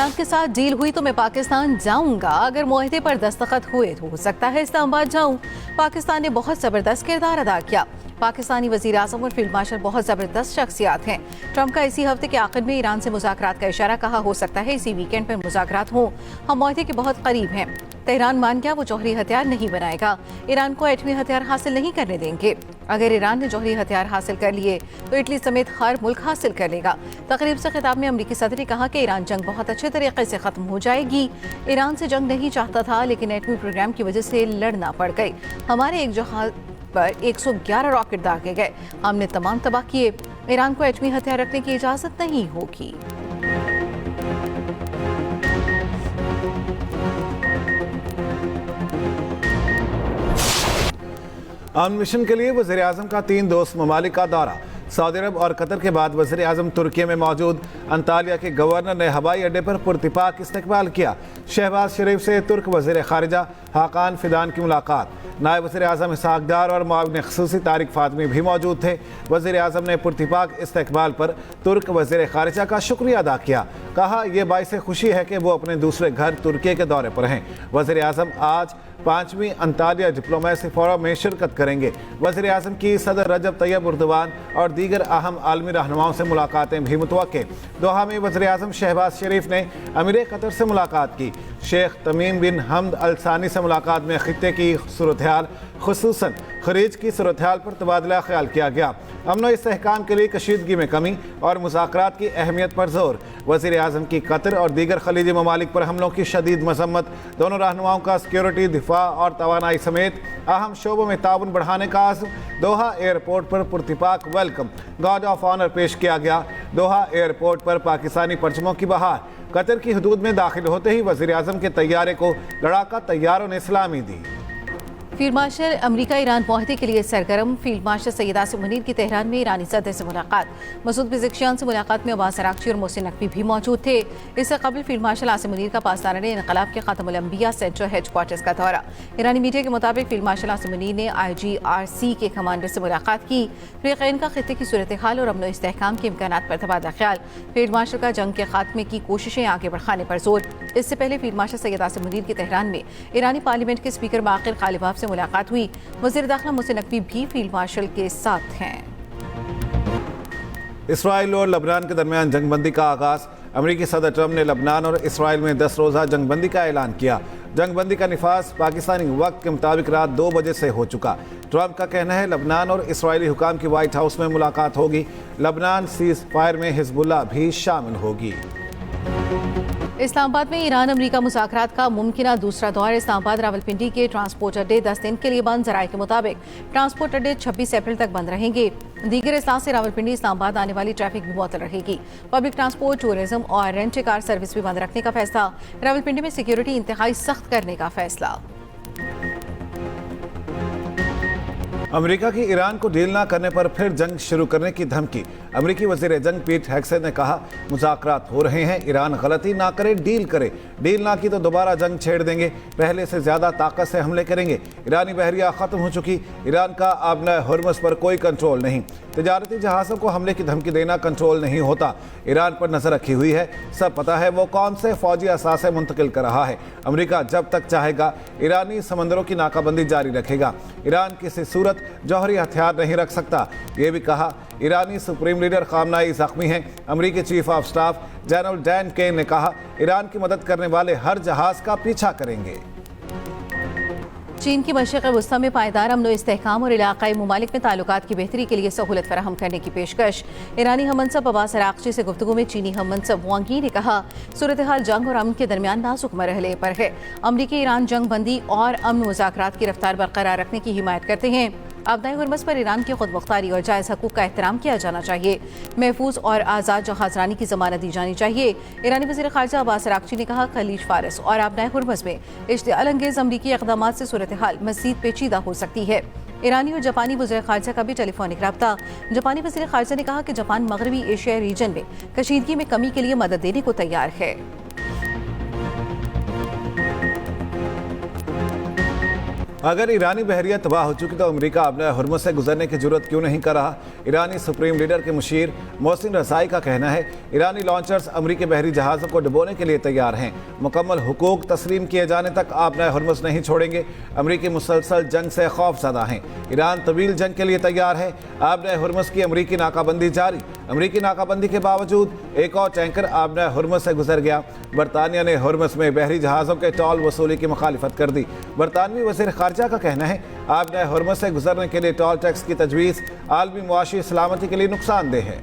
Iran के साथ deal हुई तो मैं पाकिस्तान जाऊंगा। अगर मुआहदे पर दस्तखत हुए तो हो सकता है इस्लामाबाद जाऊं। पाकिस्तान ने बहुत ज़बरदस्त किरदार अदा किया। पाकिस्तानी वज़ीर आज़म और फील्ड मार्शल बहुत ज़बरदस्त शख्सियात हैं। ट्रंप का इसी हफ्ते के आखिर में ईरान से मुज़ाकरात का इशारा, कहा हो सकता है इसी वीकेंड पर मुज़ाकरात हों। हम मुआहदे के बहुत करीब हैं। तेहरान मान गया वो जौहरी हथियार नहीं बनाएगा। ईरान को एटमी हथियार हासिल नहीं करने देंगे। अगर ईरान ने जौहरी हथियार हासिल कर लिए तो इटली समेत हर मुल्क हासिल कर लेगा। तकरीब से खिताब में अमरीकी सदर ने कहा कि ईरान जंग बहुत अच्छे तरीके से ख़त्म हो जाएगी। ईरान से जंग नहीं चाहता था, लेकिन एटमी प्रोग्राम की वजह से लड़ना पड़ गई। हमारे एक जहाज पर 111 रॉकेट दागे गए, हमने तमाम तबाह किए। ईरान को एटमी हथियार रखने की इजाज़त नहीं होगी। अमन मिशन के लिए वज़ीर आज़म का 3 दोस्त ममालिक का दौरा। सऊदी अरब और कतर के बाद वज़ीर आज़म तुर्की में मौजूद। अंतालिया के गवर्नर ने हवाई अड्डे पर पुरतिपाक इस्तकबाल किया। शहबाज शरीफ से तुर्क वज़ीर ख़ारिजा हाकान फिदान की मुलाकात। नायब वज़ीर आज़म इसहाक डार और मुआविन ख़ुसूसी तारिक फ़ातमी भी मौजूद थे। वज़ीर आज़म ने पुरतिपाक इस्तकबाल पर तुर्क वज़ीर ख़ारिजा का शुक्रिया अदा किया। कहा यह बाइस खुशी है कि वो अपने दूसरे घर तुर्की के दौरे पर हैं। वज़ीर आज़म आज 5वीं अंतालिया डिप्लोमेसी फोरम में शिरकत करेंगे। वज़ीर आज़म की सदर रजब तैयब उर्दवान और दीगर अहम आलमी रहनुमाओं से मुलाकातें भी मुतवक्के। दोहा में वज़ीर आज़म शहबाज शरीफ ने अमीर कतर से मुलाकात की। शेख तमीम बिन हमद अल सानी से मुलाकात में खित्ते की सूरत हाल, खुसूसन खरीज की सूरत हाल पर तबादला ख्याल किया गया। अमन इस्तेहकाम के लिए कशीदगी में कमी और मुज़ाकरात की अहमियत पर जोर। वज़ीर आज़म की कतर और दीगर खलीजी ममालिक पर हमलों की शदीद मजम्मत। दोनों रहनुमाओं का सिक्योरिटी, दिफा और तवानाई समेत अहम शोबों में ताउन बढ़ाने का आज़म। दोहा एयरपोर्ट पर पुरतिपाक वेलकम गार्ड ऑफ ऑनर पेश किया गया। दोहा एयरपोर्ट पर पाकिस्तानी परचमों की बहार। कतर की हदूद में दाखिल होते ही वज़ीर आज़म के तैयारे को लड़ाका तैयारों ने सलामी दी। फील्ड मार्शल अमरीका ईरान मुआहदे के लिए सरगर्म। फील्ड मार्शल सैयद आसिम मुनीर की तेहरान में ईरानी सदर से मुलाकात। मसूद पेज़ेश्कियान से मुलाकात में अब्बास अराग़ची और मोहसिन नकवी भी मौजूद थे। इससे कबल फील्ड मार्शल आसिम मुनीर का पासदारान इनक़लाब के ख़ातमुल अंबिया सेंट्रल हेडक्वार्टर्स का दौरा। ईरानी मीडिया के मुताबिक फील्ड मार्शल आसिम मुनीर ने IGRC के कमांडर से मुलाकात की। फ़रीक़ैन का खित्ते की सूरत हाल और अमन इस्तेहकाम के इम्कानात पर तबादला ख्याल। फील्ड मार्शल का जंग के खात्मे की कोशिशें आगे बढ़ाने पर जोर। इससे पहले फील्ड मार्शल सैयद आसिम मुनीर की तेहरान में ईरानी पार्लियामेंट के स्पीकर बाक़िर ग़ालिबाफ से मुलाकात हुई। वज़ीर दाखिला मोहसिन नकवी भी फील्ड मार्शल के साथ हैं। इसराइल और लबनान के दरमियान जंगबंदी का आगाज़। अमरीकी सदर ट्रंप ने लबनान और इसराइल में 10 रोज़ा जंगबंदी का ऐलान किया। जंगबंदी का निफाज पाकिस्तानी वक्त के मुताबिक रात 2 बजे से हो चुका। ट्रंप का कहना है लबनान और इसराइली हुकाम की व्हाइट हाउस में मुलाकात होगी। लबनान सीज़ फायर में हिजबुल्लाह भी शामिल होगी। इस्लामाबाद में ईरान अमरीका मुज़ाकरात का मुमकिना दूसरा दौर। इस्लामाबाद रावलपिंडी के ट्रांसपोर्ट अड्डे 10 दिन के लिए बंद। ज़राए के मुताबिक ट्रांसपोर्ट अड्डे 26 अप्रैल तक बंद रहेंगे। दीगर अजलास से रावलपिंडी इस्लामाबाद आने वाली ट्रैफिक भी मुअत्तल रहेगी। पब्लिक ट्रांसपोर्ट, टूरिज्म और रेंट कार सर्विस भी बंद रखने का फैसला। रावलपिंडी में सिक्योरिटी इंतहाई सख्त करने का फैसला। अमेरिका की ईरान को डील ना करने पर फिर जंग शुरू करने की धमकी। अमेरिकी वज़ीर जंग पीट हेग्सेथ ने कहा मुज़ाकरात हो रहे हैं, ईरान गलती ना करे, डील करे। डील ना की तो दोबारा जंग छेड़ देंगे, पहले से ज़्यादा ताकत से हमले करेंगे। ईरानी बहरिया ख़त्म हो चुकी। ईरान का आबना हुर्मुज़ पर कोई कंट्रोल नहीं। तजारती जहाज़ों को हमले की धमकी देना कंट्रोल नहीं होता। ईरान पर नज़र रखी हुई है, सब पता है वो कौन से फ़ौजी असासे मुंतकिल कर रहा है। अमेरिका जब तक चाहेगा ईरानी समंदरों की नाकाबंदी जारी रखेगा। ईरान किसी सूरत जौहरी हथियार नहीं रख सकता। ये भी कहा ईरानी सुप्रीम लीडर ख़ामनाई ज़ख्मी हैं। अमेरिकी chief of staff general Dan Caine ने कहा ईरान की मदद करने वाले हर जहाज़ का पीछा करेंगे। चीन की मशरिक़ वस्ता में पायदार अमन इस्तेहकाम और इलाक़ाई ममालिक में ताल्लुकात की बेहतरी के लिए सहूलत फराहम करने की पेशकश। ईरानी हममनसब अब्बास अराग़ची से गुफ्तगू में चीनी हममनसब वांग यी ने कहा सूरत हाल जंग और अमन के दरमियान नाजुक मरहले पर है। अमरीकी ईरान जंग बंदी और अमन मुज़ाकरात की रफ्तार बरकरार रखने की हिमायत करते हैं। आबदाए हुर्मुज़ पर ईरान की खुद मुख्तारी और जायज़ हकूक़ का एहतराम किया जाना चाहिए। महफूज और आज़ाद जहाज़रानी की ज़मानत दी जानी चाहिए। ईरानी वज़ीर ख़ारिजा अब्बास अराग़ची ने कहा खलीज फारस और आबदाए हुर्मुज़ में इश्तिआल अंगेज़ अमरीकी इक़दामात से सूरत हाल मज़ीद पेचीदा हो सकती है। ईरानी और जापानी वज़ीर ख़ारिजा का भी टेलीफोनिक रब्ता। जापानी वज़ीर ख़ारिजा ने कहा कि जापान मगरबी एशिया रीजन में कशीदगी में कमी के लिए मदद देने को तैयार है। अगर ईरानी बहरिया तबाह हो चुकी तो अमेरिका अपने हुर्मुज़ से गुजरने की जरूरत क्यों नहीं कर रहा। ईरानी सुप्रीम लीडर के मुशीर मोहसिन रज़ाई का कहना है ईरानी लॉन्चर्स अमेरिकी बहरी जहाज़ों को डुबोने के लिए तैयार हैं। मुकम्मल हुकूक तस्लीम किए जाने तक आपने हुर्मुज़ नहीं छोड़ेंगे। अमेरिकी मुसलसल जंग से खौफज़दा हैं। ईरान तवील जंग के लिए तैयार है। आपने हुर्मुज़ की अमेरिकी नाकाबंदी जारी। अमेरिकी नाकाबंदी के बावजूद एक और टैंकर आपने हुर्मुज़ से गुजर गया। बरतानिया ने हुर्मुज़ में बहरी जहाज़ों के टोल वसूली की मुखालिफत कर दी। बरतानवी वज़ीर ख़ारजा का कहना है आपने हुर्मुज़ से गुजरने के लिए टोल टैक्स की तजवीज़ आलमी मुआशी सलामती के लिए नुकसानदेह है।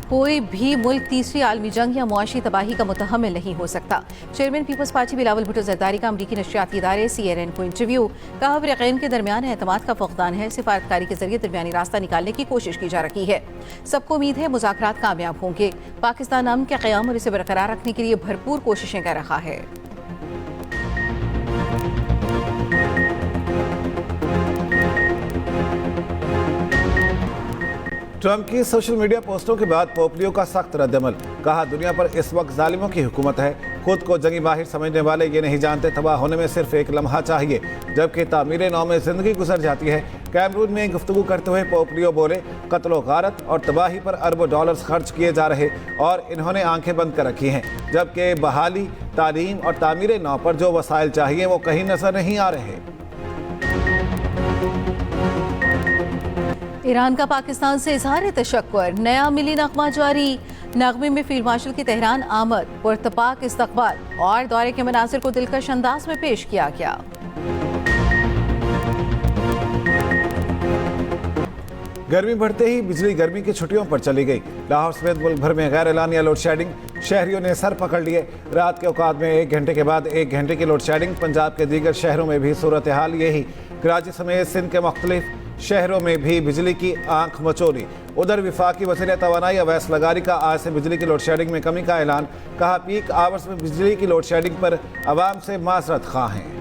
कोई भी मुल्क तीसरी आलमी जंग या मुआशी तबाही का मुतहम्मिल नहीं हो सकता। चेयरमैन पीपल्स पार्टी बिलावल भुट्टो जरदारी का अमरीकी नशरियाती इदारे CNN को इंटरव्यू। कहा फ़रीक़ैन के दरमियान एतमाद का फ़क़दान है। सिफारतकारी के जरिए दरमियानी रास्ता निकालने की कोशिश की जा रही है। सबको उम्मीद है मुज़ाकरात कामयाब होंगे। पाकिस्तान अमन के क़याम और इसे बरकरार रखने के लिए भरपूर कोशिशें कर रहा है। ट्रंप की सोशल मीडिया पोस्टों के बाद पोपलियो का सख्त रद्दअमल। कहा दुनिया पर इस वक्त जालिमों की हुकूमत है। खुद को जंगी माहिर समझने वाले ये नहीं जानते तबाह होने में सिर्फ एक लम्हा चाहिए जबकि तामीर नौ में जिंदगी गुजर जाती है। कैमरून में गुफ्तगू करते हुए पोपलियो बोले कत्लो गारत और तबाही पर अरबों डॉलर्स खर्च किए जा रहे और इन्होंने आंखें बंद कर रखी हैं, जबकि बहाली, तालीम और तामीर नौ पर जो वसाइल चाहिए वो कहीं नजर नहीं आ रहे। ईरान का पाकिस्तान से इजहार तशक्कुर। नया मिली नगमा जारी। नगमे में फील्ड मार्शल की तेहरान आमद, पुरतपाक इस्तकबाल और दौरे के मनासिर को दिलकश अंदाज में पेश किया गया। गर्मी बढ़ते ही बिजली गर्मी की छुट्टियों पर चली गई। लाहौर समेत मुल्क भर में गैर एलानिया लोड शेडिंग। शहरियों ने सर पकड़ लिए। रात के औकात में 1 घंटे के बाद 1 घंटे की लोड शेडिंग। पंजाब के दीगर शहरों में भी सूरत हाल यही। कराची समेत सिंध के मुख्तलिफ शहरों में भी बिजली की आंख मचोली। उधर विफाकी वज़ीर तवानाई अवैस लगारी का आज से बिजली की लोड शेडिंग में कमी का ऐलान। कहा पीक आवर्स में बिजली की लोड शेडिंग पर आवाम से माजरत खां हैं।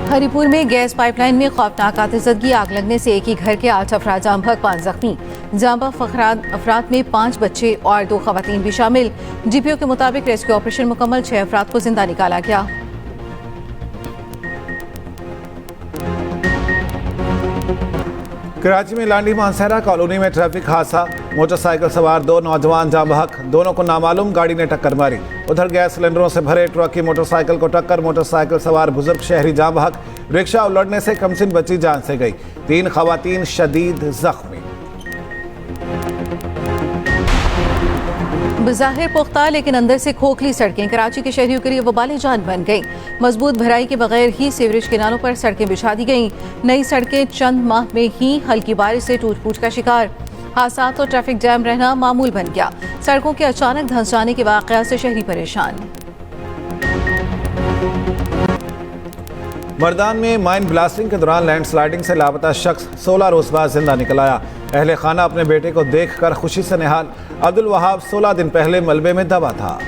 हरिपुर में गैस पाइपलाइन में खौफनाक आतिशबाजी। आग लगने से एक ही घर के 8 अफराद जाम बहक, 5 जख्मी। जाम बहक अफराद में 5 बच्चे और 2 खवातीन भी शामिल। GPO के मुताबिक रेस्क्यू ऑपरेशन मुकम्मल, 6 अफराद को जिंदा निकाला गया। कराची में लांडी मानसहरा कॉलोनी में ट्रैफिक हादसा। मोटरसाइकिल सवार 2 नौजवान जाम बहक, दोनों को नामालूम गाड़ी ने टक्कर मारी। उधर गैस सिलेंडरों से भरे ट्रक की मोटरसाइकिल को टक्कर। मोटरसाइकिल सवार बुजुर्ग शहरी जाम बहक। रिक्शा उलटने से कमसिन बच्ची जान से गई। 3 खवातीन शदीद जख्मी। बज़ाहिर पुख्ता लेकिन अंदर से खोखली सड़कें कराची के शहरियों के लिए वबाले जान बन गईं। मजबूत भराई के बगैर ही सीवरेज किनारों पर सड़कें बिछा दी गईं। नई सड़कें चंद माह में ही हल्की बारिश से टूट फूट का शिकार। हादसात और ट्रैफिक जैम रहना मामूल बन गया। सड़कों के अचानक धंस जाने के वाक़या से शहरी परेशान। मर्दान में माइन ब्लास्टिंग के दौरान लैंडस्लाइडिंग से लापता शख्स 16 रोज बाद जिंदा निकल आया। अहले खाना अपने बेटे को देखकर खुशी से निहाल। अब्दुल वहाब 16 दिन पहले मलबे में दबा था।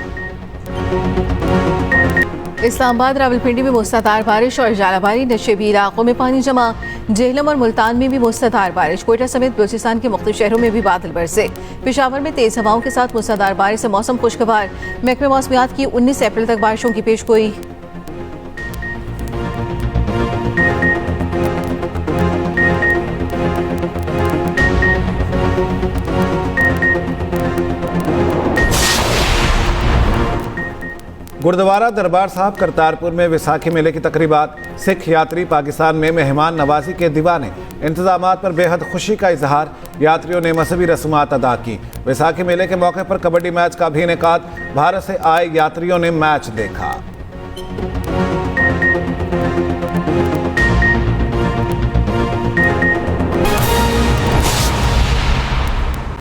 इस्लामाबाद, रावलपिंडी में मूसलाधार बारिश और जालाबारी। नशेबी इलाकों में पानी जमा। जेहलम और मुल्तान में भी मूसलाधार बारिश। कोयटा समेत बलूचिस्तान के मुख्तलिफ शहरों में भी बादल बरसे। पेशावर में तेज हवाओं के साथ मूसलाधार बारिश से मौसम खुशगवार। महकमे मौसमियात की 19 अप्रैल तक बारिशों की पेशगोई। गुरुद्वारा दरबार साहब करतारपुर में विसाखी मेले की तकरीबात। सिख यात्री पाकिस्तान में मेहमान नवाजी के दीवाने। इंतजामात पर बेहद खुशी का इजहार। यात्रियों ने मजहबी रस्मात अदा की। विसाखी मेले के मौके पर कबड्डी मैच का भी इनेकाद। भारत से आए यात्रियों ने मैच देखा।